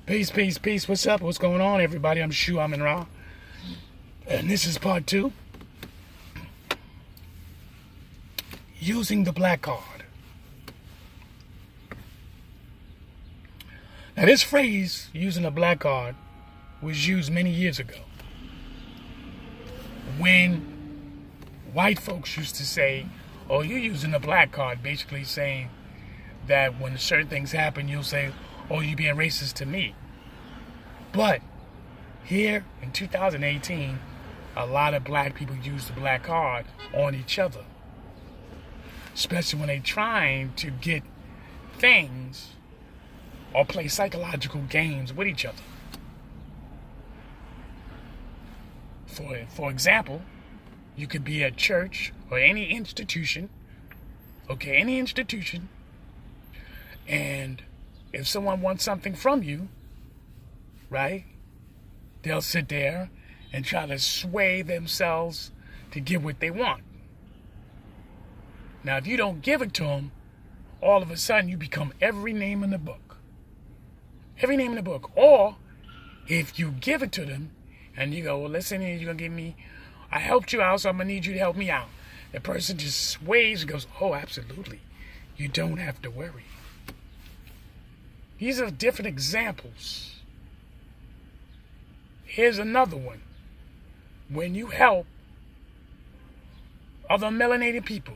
Peace, peace, peace. What's up? What's going on, everybody? I'm Shu Amun, and this is part 2. Using the black card. Now, this phrase, using the black card, was used many years ago. When white folks used to say, oh, you're using the black card, basically saying that when certain things happen, you'll say, oh, you're being racist to me. But here in 2018, a lot of black people use the black card on each other, especially when they're trying to get things or play psychological games with each other. For example, you could be at church or any institution, and if someone wants something from you, right, they'll sit there and try to sway themselves to get what they want. Now, if you don't give it to them, all of a sudden you become every name in the book. Every name in the book. Or if you give it to them and you go, well, listen here, you're going to give me, I helped you out, so I'm going to need you to help me out. The person just sways and goes, oh, absolutely. You don't have to worry. These are different examples. Here's another one. When you help other melanated people,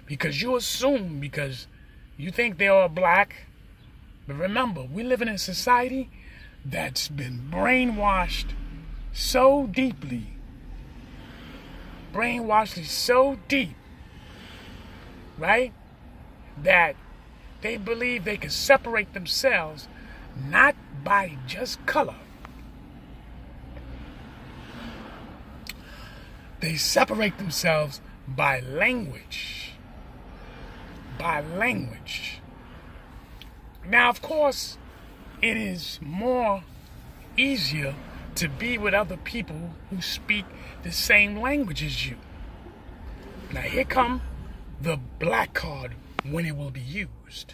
because you assume, because you think they are black, but remember, we live in a society that's been brainwashed so deeply, right, that they believe they can separate themselves not by just color. They separate themselves by language. Now, of course, it is more easier to be with other people who speak the same language as you. Now, here come the black card when it will be used.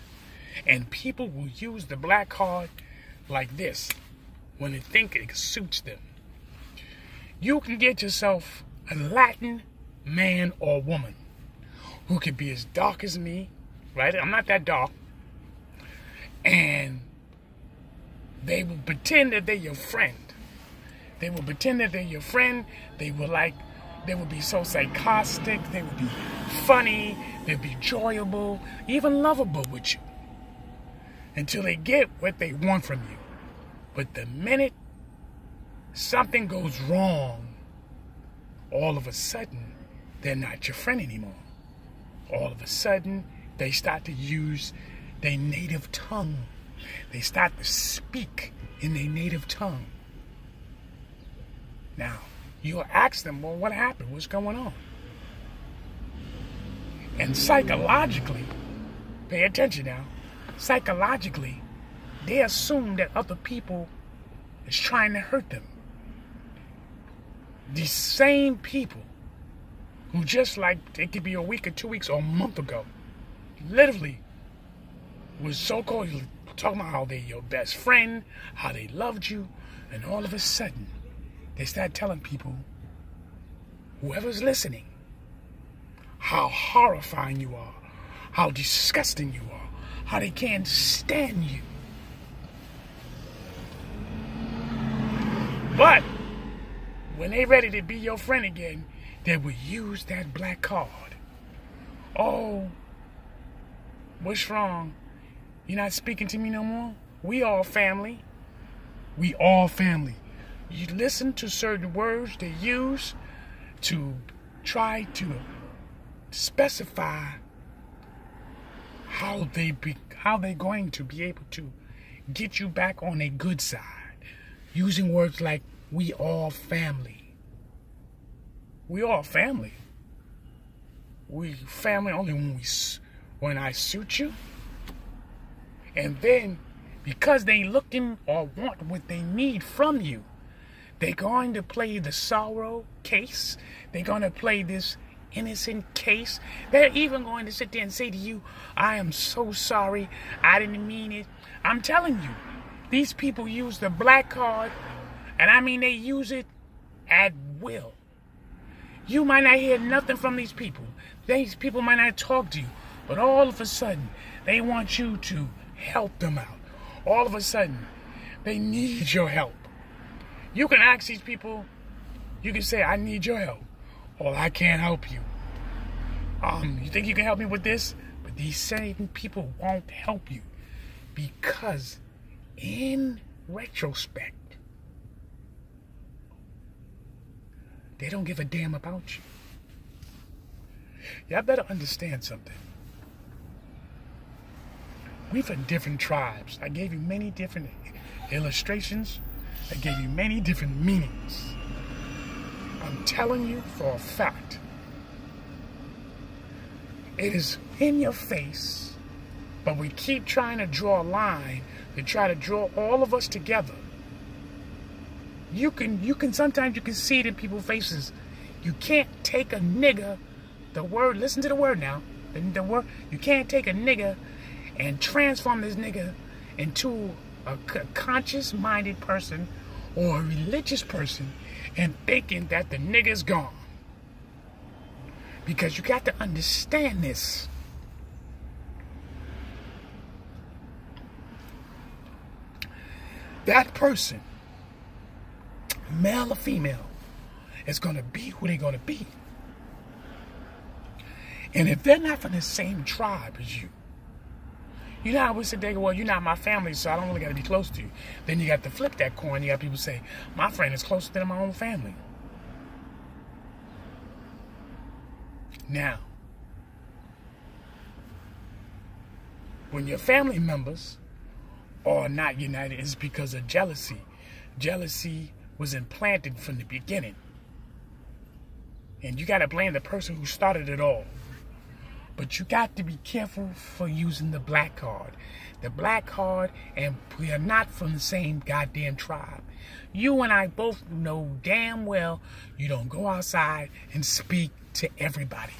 And people will use the black card like this when they think it suits them. You can get yourself a Latin man or woman who could be as dark as me, right? I'm not that dark. And they will pretend that they're your friend. They will be so sarcastic. They will be funny. They'll be enjoyable, even lovable with you, until they get what they want from you. But the minute something goes wrong, all of a sudden, they're not your friend anymore. All of a sudden, they start to use their native tongue. They start to speak in their native tongue. Now, you'll ask them, well, what happened? What's going on? And psychologically, pay attention now, psychologically, they assume that other people is trying to hurt them. These same people who just like, it could be a week or 2 weeks or a month ago, literally was so-called talking about how they're your best friend, how they loved you, and all of a sudden, they start telling people, whoever's listening, how horrifying you are, how disgusting you are, how they can't stand you. But when they're ready to be your friend again, they will use that black card. Oh, what's wrong? You're not speaking to me no more? We all family. You listen to certain words they use to try to specify how they're going to be able to get you back on a good side, using words like we all family. We all family. We family only when I suit you. And then, because they looking or want what they need from you, they're going to play the sorrow case. They're going to play this innocent case. They're even going to sit there and say to you, I am so sorry. I didn't mean it. I'm telling you, These people use the black card, and I mean they use it at will. You might not hear nothing from these people. These people might not talk to you, but all of a sudden, they want you to help them out. All of a sudden, they need your help. You can ask these people, you can say, I need your help, or I can't help you. You think you can help me with this? But these same people won't help you because in retrospect, they don't give a damn about you. Y'all better understand something. We from different tribes. I gave you many different illustrations. I gave you many different meanings. I'm telling you for a fact. It is in your face, but we keep trying to draw a line to try to draw all of us together. Sometimes you can see it in people's faces. You can't take a nigga, the word, listen to the word now, the word, you can't take a nigga and transform this nigga into a conscious-minded person or a religious person and thinking that the nigga's gone. Because you got to understand this. That person, male or female, is going to be who they're going to be. And if they're not from the same tribe as you, you know how we sit there and go, well, you're not my family, so I don't really got to be close to you. Then you got to flip that coin. You got people say, my friend is closer than my own family. Now, when your family members are not united, it's because of jealousy. Jealousy was implanted from the beginning. And you got to blame the person who started it all. But you got to be careful for using the black card. The black card, and we are not from the same goddamn tribe. You and I both know damn well you don't go outside and speak to everybody.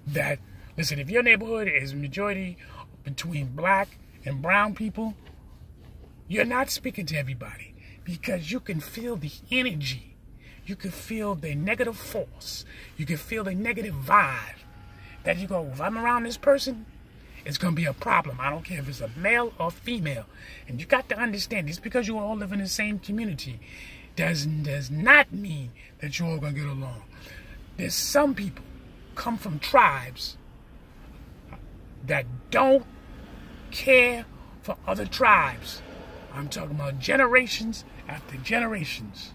That, listen, if your neighborhood is majority between black and brown people, you're not speaking to everybody because you can feel the energy. You can feel the negative force. You can feel the negative vibe. That you go, if I'm around this person, it's going to be a problem. I don't care if it's a male or female. And you got to understand, just because you all live in the same community does not mean that you're all going to get along. There's some people come from tribes that don't care for other tribes. I'm talking about generations after generations.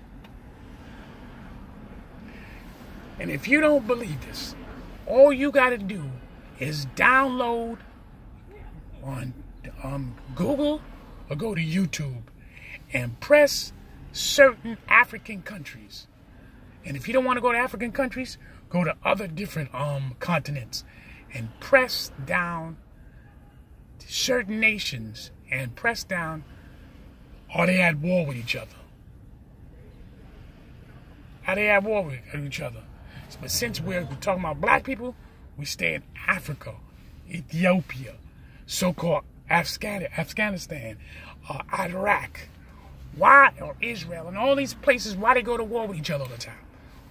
And if you don't believe this, all you got to do is download on Google or go to YouTube and press certain African countries. And if you don't want to go to African countries, go to other different continents and press down certain nations and press down, are they at war with each other? Are they at war with each other? But since we're talking about black people, we stay in Africa, Ethiopia, so-called Afghanistan, Iraq, or Israel, and all these places. Why they go to war with each other all the time?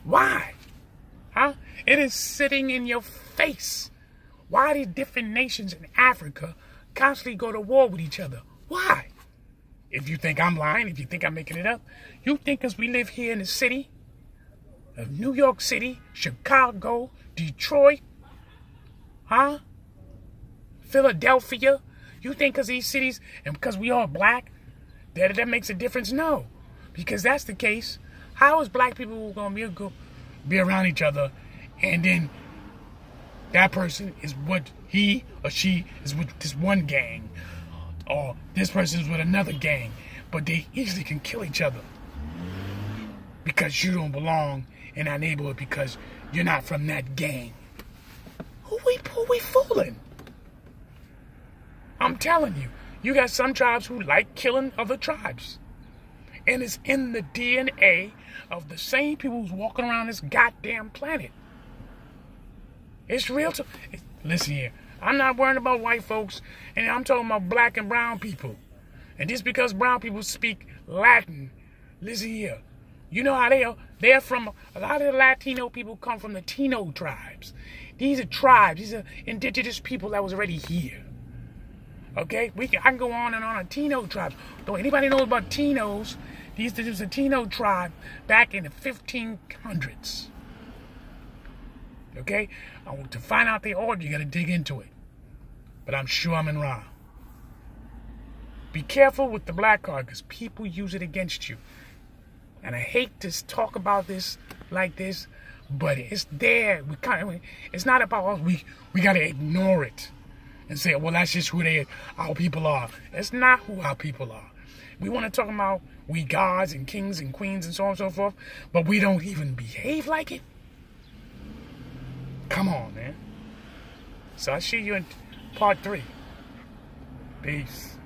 Why? Huh? It is sitting in your face. Why do different nations in Africa constantly go to war with each other? Why? If you think I'm lying, if you think I'm making it up, you think because we live here in the city of New York City, Chicago, Detroit, huh? Philadelphia. You think because these cities and because we are black, that makes a difference? No. Because that's the case, how is black people going to be around each other and then that person is what he or she is with this one gang or this person is with another gang, but they easily can kill each other because you don't belong in that neighborhood because you're not from that gang. Who we fooling? I'm telling you, you got some tribes who like killing other tribes. And it's in the DNA of the same people who's walking around this goddamn planet. It's real. Listen here, I'm not worrying about white folks, and I'm talking about black and brown people. And just because brown people speak Latin, listen here. You know how they're from, a lot of the Latino people come from the Tino tribes. These are tribes. These are indigenous people that was already here. Okay? I can go on and on. A Tino tribe. Though anybody knows about Tinos, this is a Tino tribe back in the 1500s. Okay? To find out the order, you got to dig into it. But I'm sure I'm in wrong. Be careful with the black card because people use it against you. And I hate to talk about this like this, but it's there. It's not about us. We got to ignore it and say, well, that's just who our people are. That's not who our people are. We want to talk about we gods and kings and queens and so on and so forth, but we don't even behave like it. Come on, man. So I'll see you in part 3. Peace.